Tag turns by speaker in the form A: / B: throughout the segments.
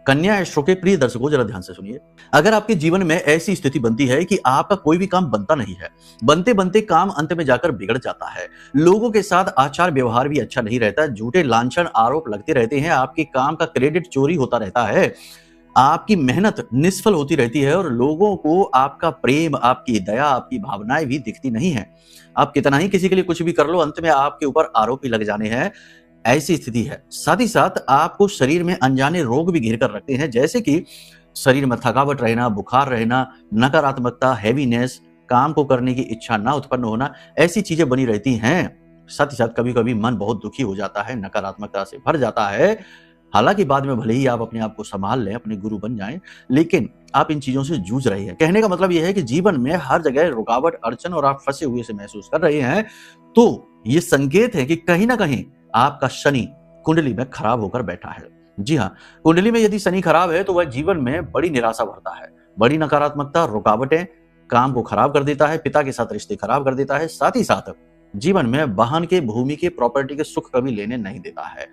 A: कन्या एस्ट्रो के प्रिय दर्शकों, जरा ध्यान से सुनिए। अगर आपके जीवन में ऐसी स्थिति बनती है कि आपका कोई भी काम बनता नहीं है, बनते बनते काम अंत में जाकर बिगड़ जाता है, लोगों के साथ आचार व्यवहार भी अच्छा नहीं रहता, झूठे लांछन आरोप लगते रहते हैं, आपके काम का क्रेडिट चोरी होता रहता है, आपकी मेहनत निष्फल होती रहती है और लोगों को आपका प्रेम, आपकी दया, आपकी भावनाएं भी दिखती नहीं है। आप कितना ही किसी के लिए कुछ भी कर लो, अंत में आपके ऊपर आरोप ही लग जाने हैं, ऐसी स्थिति है। साथ ही साथ आपको शरीर में अनजाने रोग भी घेर कर रखते हैं, जैसे कि शरीर में थकावट रहना, बुखार रहना, नकारात्मकता, हैवीनेस, काम को करने की इच्छा ना उत्पन्न होना, ऐसी चीजें बनी रहती हैं। साथ ही साथ कभी कभी मन बहुत दुखी हो जाता है, नकारात्मकता से भर जाता है। हालांकि बाद में भले ही आप अपने आप को संभाल लें, अपने गुरु बन जाएं, लेकिन आप इन चीजों से जूझ रहे हैं। कहने का मतलब यह है कि जीवन में हर जगह रुकावट, अड़चन और आप फंसे हुए से महसूस कर रहे हैं, तो ये संकेत है कि कहीं ना कहीं आपका शनि कुंडली में खराब होकर बैठा है। जी हाँ, कुंडली में यदि शनि खराब है तो वह जीवन में बड़ी निराशा भरता है, बड़ी नकारात्मकता, रुकावटें, काम को खराब कर देता है, पिता के साथ रिश्ते खराब कर देता है। साथ ही साथ जीवन में वाहन के, भूमि के, प्रॉपर्टी के सुख कभी लेने नहीं देता है,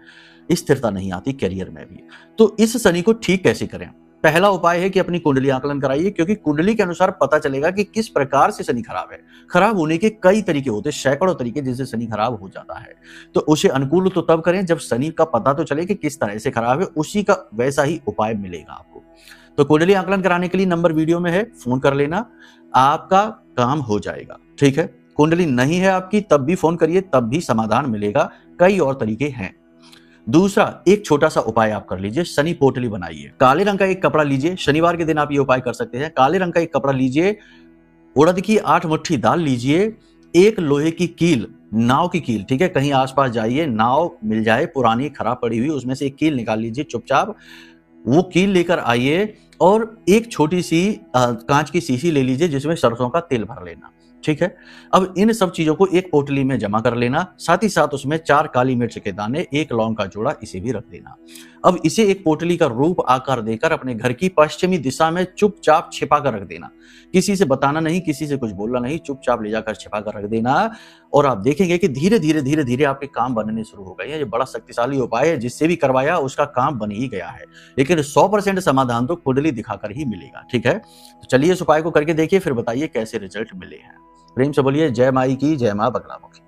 A: स्थिरता नहीं आती करियर में भी। तो इस शनि को ठीक कैसे करें? पहला उपाय है कि अपनी कुंडली आकलन कराइए, क्योंकि कुंडली के अनुसार पता चलेगा कि किस प्रकार से शनि खराब है। खराब होने के कई तरीके होते हैं, सैकड़ों तरीके जिनसे शनि खराब हो जाता है। तो उसे अनुकूल तो तब करें जब शनि का पता तो चले कि किस तरह से खराब है, उसी का वैसा ही उपाय मिलेगा आपको। तो कुंडली आकलन कराने के लिए नंबर वीडियो में है, फोन कर लेना, आपका काम हो जाएगा। ठीक है, कुंडली नहीं है आपकी तब भी फोन करिए, तब भी समाधान मिलेगा। कई और तरीके हैं। दूसरा, एक छोटा सा उपाय आप कर लीजिए, शनि पोटली बनाइए। काले रंग का एक कपड़ा लीजिए, शनिवार के दिन आप ये उपाय कर सकते हैं। काले रंग का एक कपड़ा लीजिए, उड़द की 8 मुट्ठी दाल लीजिए, एक लोहे की कील, नाव की कील, ठीक है, कहीं आसपास जाइए, नाव मिल जाए पुरानी खराब पड़ी हुई, उसमें से एक कील निकाल लीजिए चुपचाप, वो कील लेकर आइए और एक छोटी सी कांच की शीशी ले लीजिए जिसमें सरसों का तेल भर लेना। ठीक है, अब इन सब चीजों को एक पोटली में जमा कर लेना, साथ ही साथ उसमें 4 काली मिर्च के दाने, 1 लौंग का जोड़ा, इसे भी रख देना। अब इसे एक पोटली का रूप आकार देकर अपने घर की पश्चिमी दिशा में चुपचाप छिपा कर रख देना। किसी से बताना नहीं, किसी से कुछ बोलना नहीं, चुपचाप ले जाकर छिपा कर रख देना और आप देखेंगे कि धीरे धीरे धीरे धीरे आपके काम बनने शुरू हो गए हैं। ये बड़ा शक्तिशाली उपाय है, जिससे भी करवाया उसका काम बन ही गया है, लेकिन 100% समाधान तो कुंडली दिखाकर ही मिलेगा। ठीक है, तो चलिए इस उपाय को करके देखिए, फिर बताइए कैसे रिजल्ट मिले हैं। प्रेम से बोलिए जय माई की, जय मां बगलामुखी।